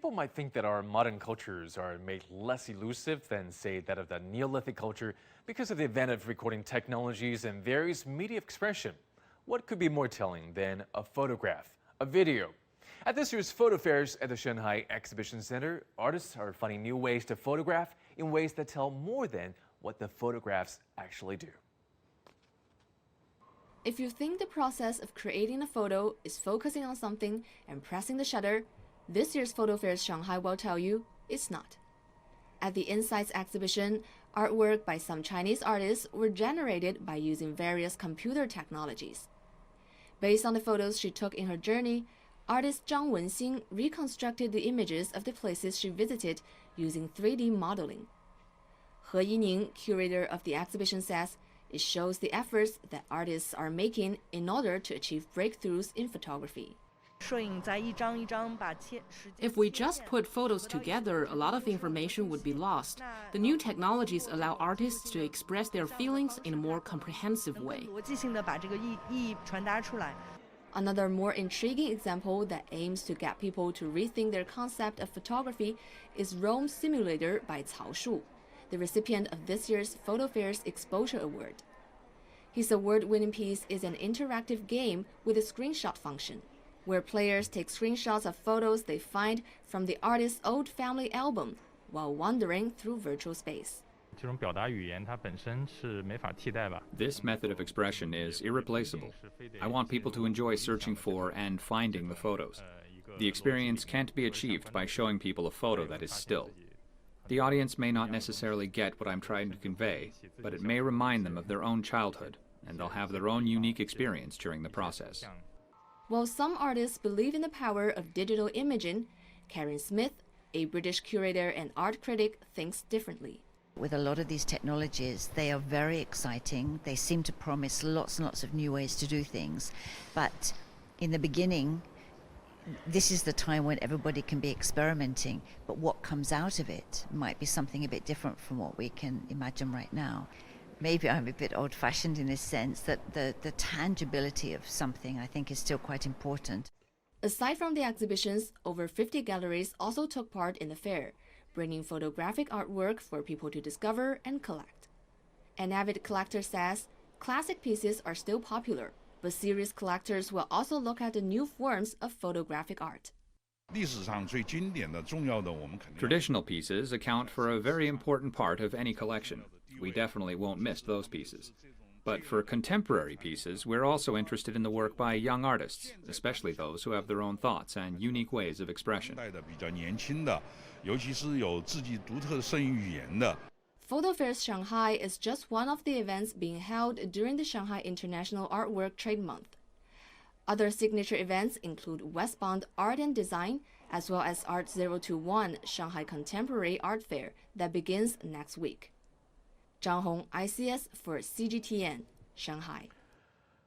People might think that our modern cultures are made less elusive than, say, that of the Neolithic culture because of the advent of recording technologies and various media expression. What could be more telling than a photograph, a video? At this year's photo fairs at the Shanghai Exhibition Center, artists are finding new ways to photograph in ways that tell more than what the photographs actually do. If you think the process of creating a photo is focusing on something and pressing the shutter, this year's Photo Fairs Shanghai will tell you it's not. At the Insights exhibition, artwork by some Chinese artists were generated by using various computer technologies. Based on the photos she took in her journey, artist Zhang Wenxing reconstructed the images of the places she visited using 3D modeling. He Yining, curator of the exhibition, says it shows the efforts that artists are making in order to achieve breakthroughs in photography. If we just put photos together, a lot of information would be lost. The new technologies allow artists to express their feelings in a more comprehensive way. Another more intriguing example that aims to get people to rethink their concept of photography is Rome Simulator by Cao Shu, the recipient of this year's Photo Fairs Exposure Award. His award-winning piece is an interactive game with a screenshot function, where players take screenshots of photos they find from the artist's old family album while wandering through virtual space. This method of expression is irreplaceable. I want people to enjoy searching for and finding the photos. The experience can't be achieved by showing people a photo that is still. The audience may not necessarily get what I'm trying to convey, but it may remind them of their own childhood, and they'll have their own unique experience during the process. While some artists believe in the power of digital imaging, Karen Smith, a British curator and art critic, thinks differently. With a lot of these technologies, they are very exciting. They seem to promise lots and lots of new ways to do things. But in the beginning, this is the time when everybody can be experimenting. But what comes out of it might be something a bit different from what we can imagine right now. Maybe I'm a bit old-fashioned in this sense that the tangibility of something, I think, is still quite important. Aside from the exhibitions, over 50 galleries also took part in the fair, bringing photographic artwork for people to discover and collect. An avid collector says classic pieces are still popular, but serious collectors will also look at the new forms of photographic art. Traditional pieces account for a very important part of any collection. We definitely won't miss those pieces. But for contemporary pieces, we're also interested in the work by young artists, especially those who have their own thoughts and unique ways of expression. Photo Fairs Shanghai is just one of the events being held during the Shanghai International Artwork Trade Month. Other signature events include Westbound Art and Design, as well as Art 021 Shanghai Contemporary Art Fair that begins next week. Zhang Hong, ICS for CGTN, Shanghai.